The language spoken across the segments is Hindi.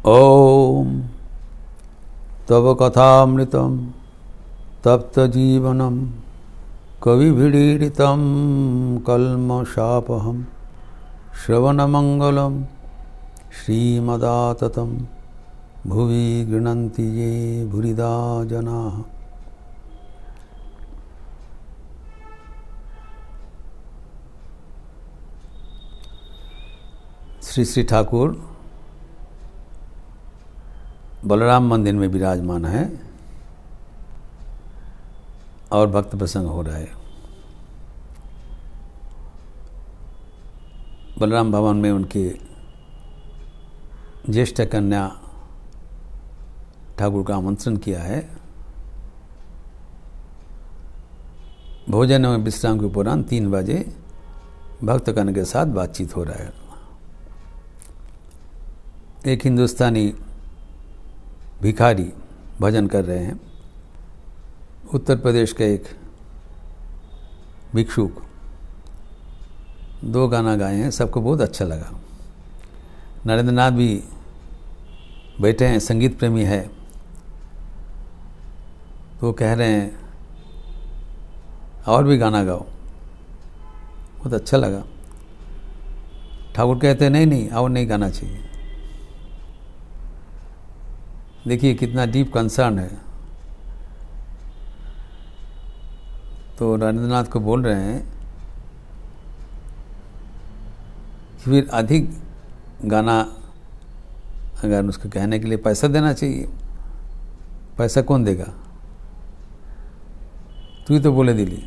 ओम तव कथामृतं तप्तजीवनं कविभिरीडितं कल्मषापहं श्रवणमंगलं श्रीमदाततं भुवि गृह्णन्ति ये भूरिदा जनाः। श्री श्री ठाकुर बलराम मंदिर में विराजमान है और भक्त प्रसंग हो रहा है। बलराम भवन में उनके ज्येष्ठ कन्या ठाकुर का आमंत्रण किया है। भोजन एवं विश्राम के उपरांत 3 बजे भक्तगण के साथ बातचीत हो रहा है। एक हिंदुस्तानी भिखारी भजन कर रहे हैं। उत्तर प्रदेश का एक भिक्षुक 2 गाना गाए हैं, सबको बहुत अच्छा लगा। नरेंद्र नाथ भी बैठे हैं, संगीत प्रेमी है, तो कह रहे हैं और भी गाना गाओ। बहुत अच्छा लगा। ठाकुर कहते हैं नहीं और नहीं गाना चाहिए। देखिए कितना डीप कंसर्न है। तो नरेंद्रनाथ को बोल रहे हैं कि फिर अधिक गाना अगर उसको कहने के लिए पैसा देना चाहिए। पैसा कौन देगा? तू ही तो बोले दिली,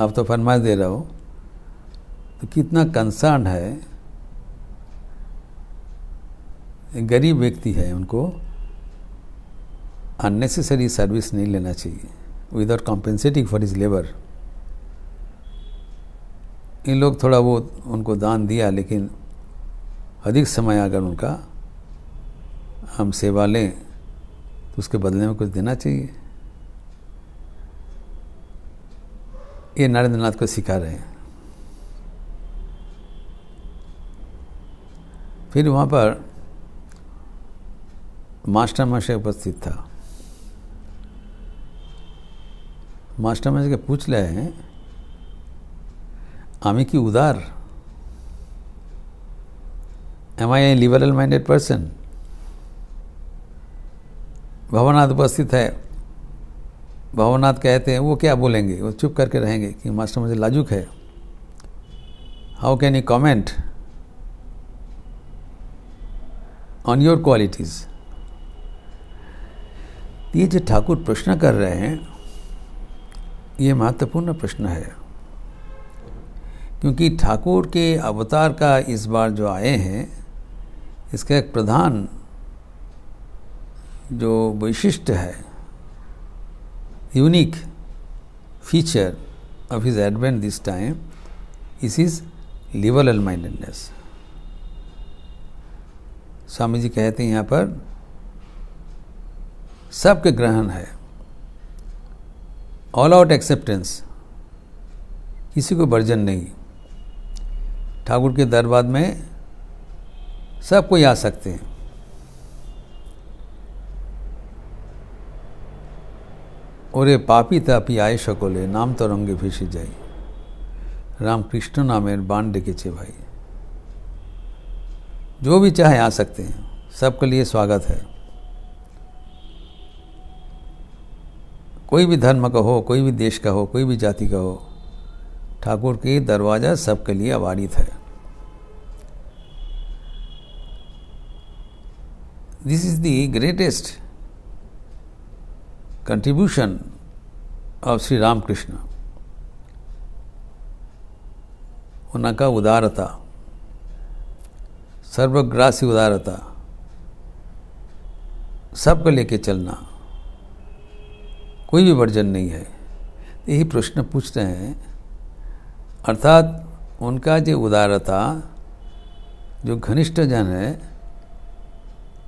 आप तो फरमाइश दे रहा हो। तो कितना कंसर्न है। एक गरीब व्यक्ति है, उनको अननेसेसरी सर्विस नहीं लेना चाहिए without compensating for his labour. इन लोग थोड़ा वो उनको दान दिया, लेकिन अधिक समय अगर उनका हम सेवा लें तो उसके बदले में कुछ देना चाहिए। ये नरेंद्र नाथ को सिखा रहे हैं। फिर वहाँ पर मास्टर मास्टर उपस्थित था। मास्टर मास्टर के पूछ रहे हैं, आमी की उदार, am I a liberal minded person? Bhavnath उपस्थित है। भवनाथ कहते हैं वो क्या बोलेंगे, वो चुप करके रहेंगे कि मास्टर मुझे लाजुक है। How can you comment on your qualities? ये जो ठाकुर प्रश्न कर रहे हैं, ये महत्वपूर्ण प्रश्न है, क्योंकि ठाकुर के अवतार का इस बार जो आए हैं, इसका एक प्रधान जो वैशिष्ट्य है, unique feature of his advent this time is his liberal mindedness. Swami ji कहते हैं यहाँ पर सबके ग्रहण है, ऑल आउट एक्सेप्टेंस, किसी को वर्जन नहीं। ठाकुर के दरबार में सब कोई आ सकते हैं। ओरे पापी तापी आए सकले, नाम तरंगे भेসে যাই, रामकृष्ण नामेर बाण डेकेছে भाई। जो भी चाहे आ सकते हैं, सबके लिए स्वागत है। कोई भी धर्म का हो, कोई भी देश का हो, कोई भी जाति का हो, ठाकुर के दरवाजा सबके लिए अवारित है। This is the greatest contribution of Shri Ramakrishna. उनका उदारता, सर्वग्रासी उदारता, सबको लेके चलना, कोई भी वर्जन नहीं है। यही प्रश्न पूछ रहे हैं। अर्थात उनका जो उदारता, जो घनिष्ठ जन है,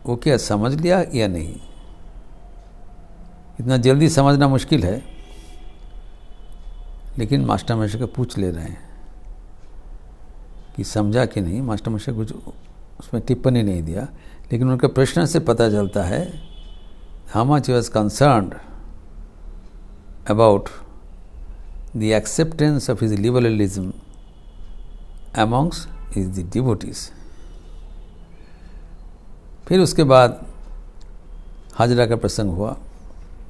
वो क्या समझ लिया या नहीं? इतना जल्दी समझना मुश्किल है, लेकिन मास्टर मास्टर को पूछ ले रहे हैं कि समझा कि नहीं। मास्टर मास्टर कुछ उसमें टिप्पणी नहीं दिया, लेकिन उनके प्रश्न से पता चलता है how much he was concerned about the acceptance of his liberalism amongst is the devotees. फिर उसके बाद हाजरा का प्रसंग हुआ,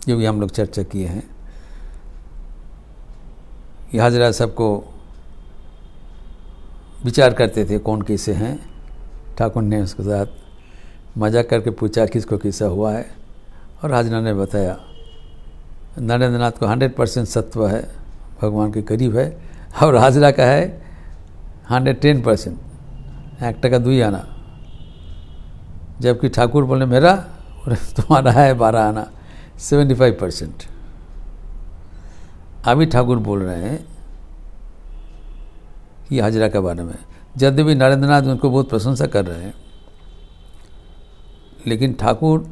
जो भी हम लोग चर्चा किए हैं। ये हाजरा सबको विचार करते थे कौन कैसे हैं। ठाकुर ने उसके साथ मजाक करके पूछा किसको कैसा हुआ है, और हाजरा ने बताया नरेंद्रनाथ को 100% सत्व है, भगवान के करीब है, और हाजरा का है 110%, 1% 2 आना। जबकि ठाकुर बोले मेरा और तुम्हारा है 12 आना, 75%। अभी ठाकुर बोल रहे हैं कि हाजरा के बारे में, यद्यपि नरेंद्रनाथ उनको बहुत प्रशंसा कर रहे हैं, लेकिन ठाकुर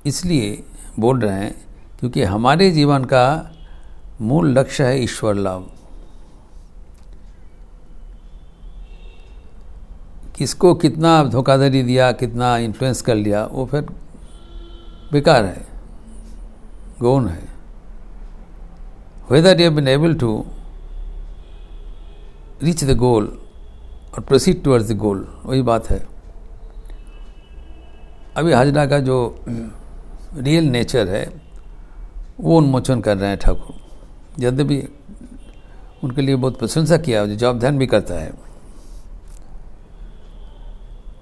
इसलिए बोल रहे हैं क्योंकि हमारे जीवन का मूल लक्ष्य है ईश्वर लाभ। किसको कितना धोखाधड़ी दिया, कितना इन्फ्लुएंस कर लिया, वो फिर बेकार है, गौण है। Whether you have been able to reach the goal or proceed towards the goal, वही बात है। अभी हाजरा का जो रियल नेचर है वो उन्मोचन कर रहे हैं ठाकुर। यद्यपि उनके लिए बहुत प्रशंसा किया, जो जॉब ध्यान भी करता है।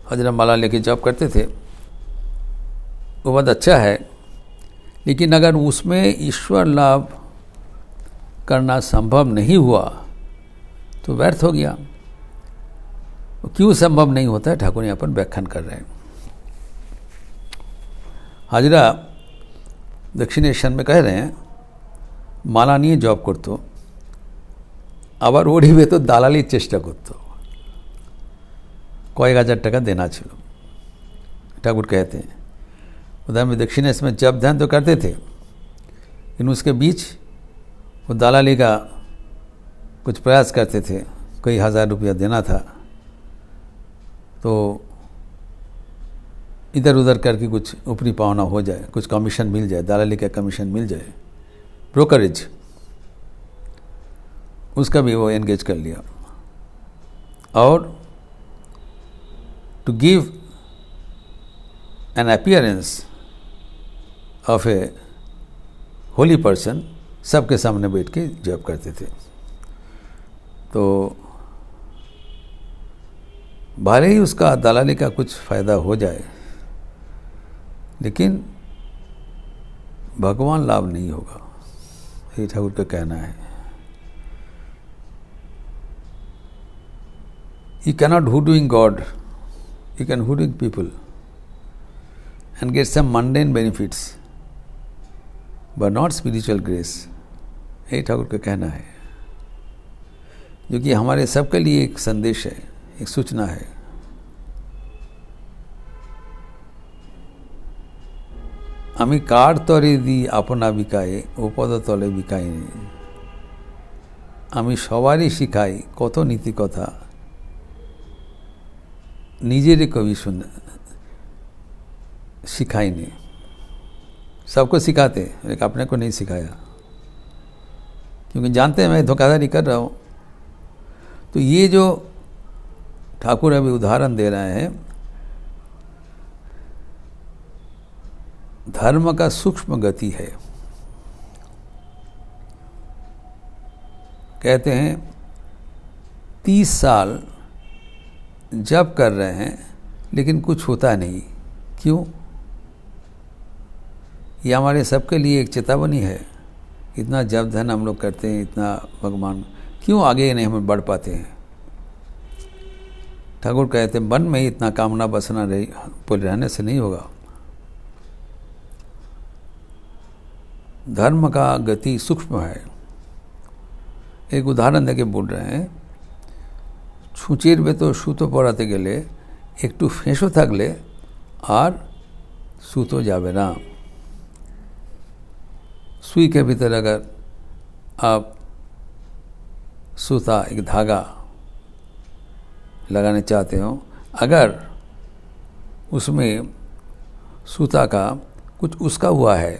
हाजरा माला लेके जॉब करते थे, वो बहुत अच्छा है, लेकिन अगर उसमें ईश्वर लाभ करना संभव नहीं हुआ तो व्यर्थ हो गया। क्यों संभव नहीं होता है, ठाकुर यहाँ पर व्याख्यान कर रहे हैं। हाजरा दक्षिणेश्वर में कह रहे हैं माला नहीं जॉब करतो আবার ওড়িবে তো দালালির চেষ্টা করতো, কয়েক হাজার টাকা देना ছিল। ठाकुर कहते हैं उधर में दक्षिणेश्वर में जब ध्यान तो करते थे, लेकिन उसके बीच वो दलाली का कुछ प्रयास करते थे, कई हज़ार रुपया देना था, तो इधर उधर करके कुछ ऊपरी पावना हो जाए, कुछ कमीशन मिल जाए, दलाली का कमीशन मिल जाए, ब्रोकरेज, उसका भी वो एंगेज कर लिया। और to give an appearance of a holy person, सबके सामने बैठ के जॉब करते थे। तो भले ही उसका दलाली का कुछ फ़ायदा हो जाए, लेकिन भगवान लाभ नहीं होगा, ये ठाकुर का कहना है। You cannot hoodwink God, you can hoodwink people and get some mundane benefits, but not spiritual grace, ये ठाकुर का कहना है, जो कि हमारे सबके लिए एक संदेश है, एक सूचना है। আমি কার তরে দি আপনা বিকায়ে উপদ তলে বিকাইনি, আমি সবারই শিখাই কত নীতি কথা, নিজেরে कभी सिखाई नहीं। सबको सिखाते लेकिन अपने को नहीं सिखाया, क्योंकि जानते हैं मैं धोखाधड़ी कर रहा हूँ। तो ये जो ठाकुर अभी उदाहरण दे रहे हैं, धर्म का सूक्ष्म गति है। कहते हैं 30 साल जब कर रहे हैं लेकिन कुछ होता नहीं, क्यों? ये हमारे सबके लिए एक चेतावनी है। इतना जब धन हम लोग करते हैं, इतना भगवान क्यों आगे नहीं हम बढ़ पाते हैं? ठाकुर कहते हैं मन में ही इतना कामना बसना रहने से नहीं होगा। धर्म का गति सूक्ष्म है। एक उदाहरण देके बोल रहे हैं, छुचिर में तो सूतो पड़ाते गेले एकटू फेंसो थाकले और सूतो जाबे ना। सुई के भीतर अगर आप सूता एक धागा लगाने चाहते हो अगर उसमें सूता का कुछ उसका हुआ है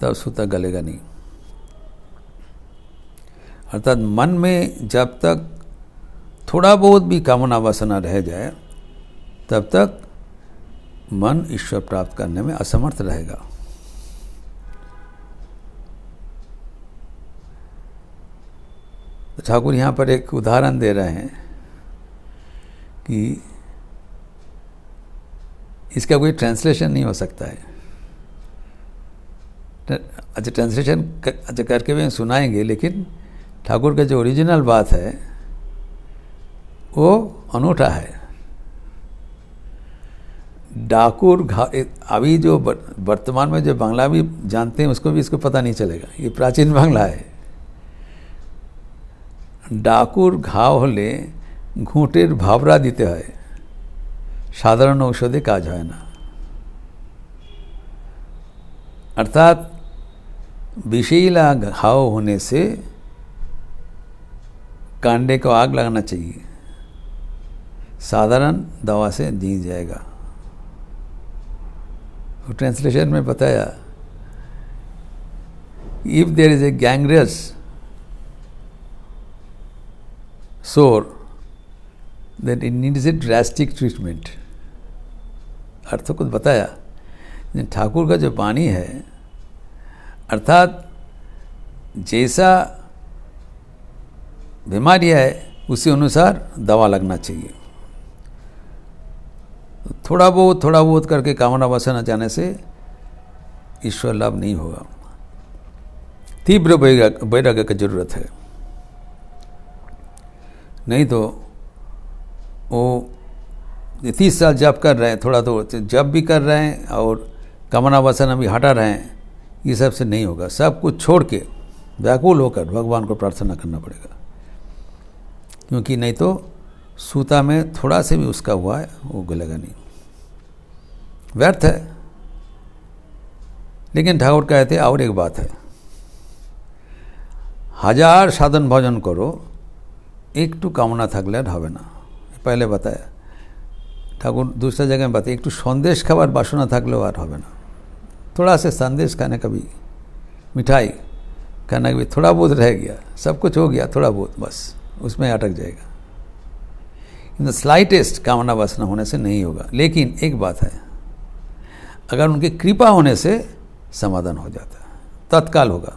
तब सूता गलेगा नहीं। अर्थात मन में जब तक थोड़ा बहुत भी कामना वासना रह जाए तब तक मन ईश्वर प्राप्त करने में असमर्थ रहेगा। तो ठाकुर यहाँ पर एक उदाहरण दे रहे हैं कि इसका कोई ट्रांसलेशन नहीं हो सकता है। अच्छा, ट्रांसलेशन अच्छा करके भी सुनाएंगे, लेकिन ठाकुर का जो ओरिजिनल बात है वो अनूठा है। डाकुर अभी जो वर्तमान में जो बांग्ला भी जानते हैं उसको भी इसको पता नहीं चलेगा, ये प्राचीन बांग्ला है। डाकुर घाव हले घूंटेर भावरा दीते हैं, साधारण औषधे काज है ना। अर्थात विषैला घाव होने से कांडे को आग लगाना चाहिए, साधारण दवा से जी जाएगा। ट्रांसलेशन में बताया, if there is a gangrenous sore, then it needs a drastic treatment। अर्थ कुछ बताया। ठाकुर का जो वाणी है, अर्थात जैसा बीमारी है उसी अनुसार दवा लगना चाहिए। थोड़ा बहुत करके कामना वासना जाने से ईश्वर लाभ नहीं होगा। तीव्र वैराग्य की जरूरत है, नहीं तो वो 30 साल जप कर रहे हैं, थोड़ा तो जप भी कर रहे हैं और कामना वासना भी हटा रहे हैं, ये सब से नहीं होगा। सब कुछ छोड़ के व्याकुल होकर भगवान को प्रार्थना करना पड़ेगा, क्योंकि नहीं तो सूता में थोड़ा से भी उसका हुआ है वो गलेगा नहीं, व्यर्थ है। लेकिन ठाकुर कहते और एक बात है, 1000 साधन भजन करो, एकटू कामना थाकले হবে না। पहले बताया ठाकुर, दूसरा जगह में बताया एकटू संदेश खाबार बासना थाकलेও আর হবে না। थोड़ा से संदेश खाने का भी, मिठाई खाने का भी थोड़ा बहुत रह गया, सब कुछ हो गया थोड़ा बहुत, बस उसमें अटक जाएगा। इन द स्लाइटेस्ट कामना वासना होने से नहीं होगा। लेकिन एक बात है, अगर उनकी कृपा होने से समाधान हो जाता है, तत्काल होगा।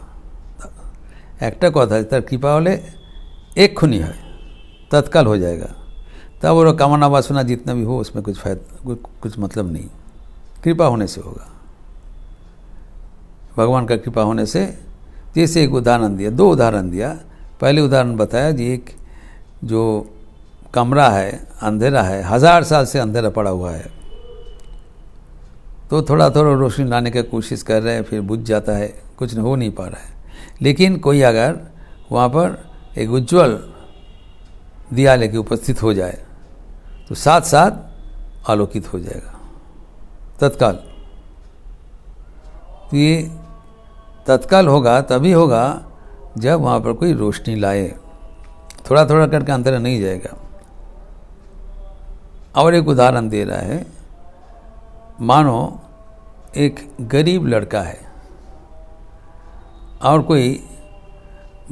একটা কথা, তার कृपा होले एक खुनी है, तत्काल हो जाएगा। तब वो कामना वासना जितना भी हो उसमें कुछ फायदा, कुछ मतलब नहीं, कृपा होने से होगा। भगवान का कृपा होने से, जैसे एक उदाहरण दिया, 2 उदाहरण दिया। पहले उदाहरण बताया जी, एक जो कमरा है, अंधेरा है, 1000 साल से अंधेरा पड़ा हुआ है, तो थोड़ा रोशनी लाने की कोशिश कर रहे हैं, फिर बुझ जाता है, कुछ हो नहीं पा रहा है। लेकिन कोई अगर वहाँ पर एक उज्ज्वल दिया लेके उपस्थित हो जाए तो साथ साथ आलोकित हो जाएगा तत्काल। तो ये तत्काल होगा तभी होगा जब वहाँ पर कोई रोशनी लाए, थोड़ा करके अंदर नहीं जाएगा। और एक उदाहरण दे रहा है, मानो एक गरीब लड़का है और कोई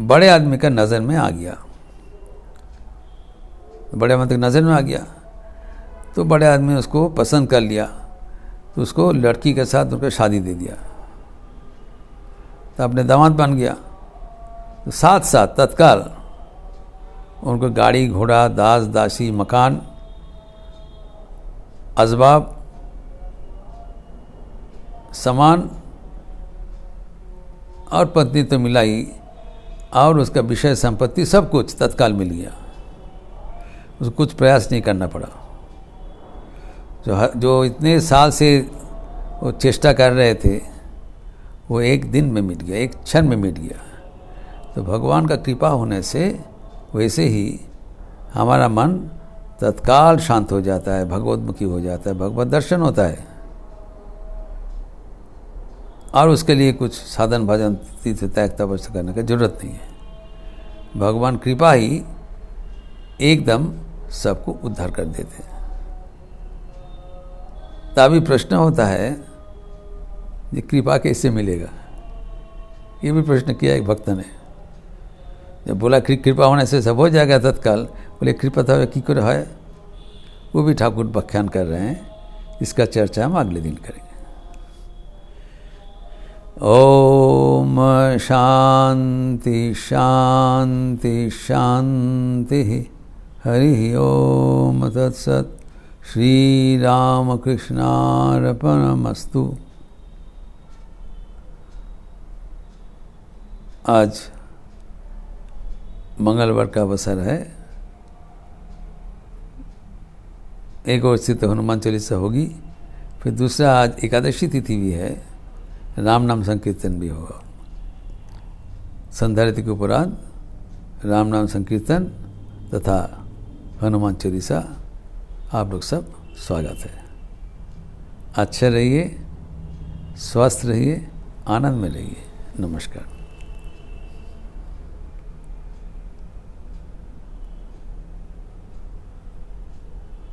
बड़े आदमी का नज़र में आ गया, बड़े आदमी की नज़र में आ गया तो बड़े आदमी उसको पसंद कर लिया, तो उसको लड़की के साथ उनका शादी दे दिया, तो अपने दामाद बन गया। तो साथ साथ तत्काल उनको गाड़ी घोड़ा, दास दासी, मकान, असबाब, सामान और पत्नी तो मिला ही, और उसका विषय संपत्ति सब कुछ तत्काल मिल गया। उसको कुछ प्रयास नहीं करना पड़ा। जो इतने साल से वो चेष्टा कर रहे थे वो एक दिन में मिट गया, एक क्षण में मिट गया। तो भगवान का कृपा होने से वैसे ही हमारा मन तत्काल शांत हो जाता है, भगवतमुखी हो जाता है, भगवत दर्शन होता है। और उसके लिए कुछ साधन भजन तीर्थ त्याग तपस्या करने की जरूरत नहीं है। भगवान कृपा ही एकदम सबको उद्धार कर देते हैं। तभी प्रश्न होता है ये कृपा कैसे मिलेगा। ये भी प्रश्न किया एक भक्त ने। जब बोला कृपा होने से सब हो जाएगा तत्काल, बोले कृपा था की कर है, वो भी ठाकुर व्याख्यान कर रहे हैं। इसका चर्चा हम अगले दिन करेंगे। ओम शांति शांति शांति। हरि ओम तत्सत। श्री राम कृष्णार्पणमस्तु। आज मंगलवार का अवसर है। एक और स्थित हनुमान चालीसा होगी, फिर दूसरा आज एकादशी तिथि भी है, राम नाम संकीर्तन भी होगा। संध्या आरती के उपरांत राम नाम संकीर्तन तथा हनुमान चालीसा आप लोग सब स्वागत है। अच्छे रहिए, स्वस्थ रहिए, आनंद में रहिए। नमस्कार।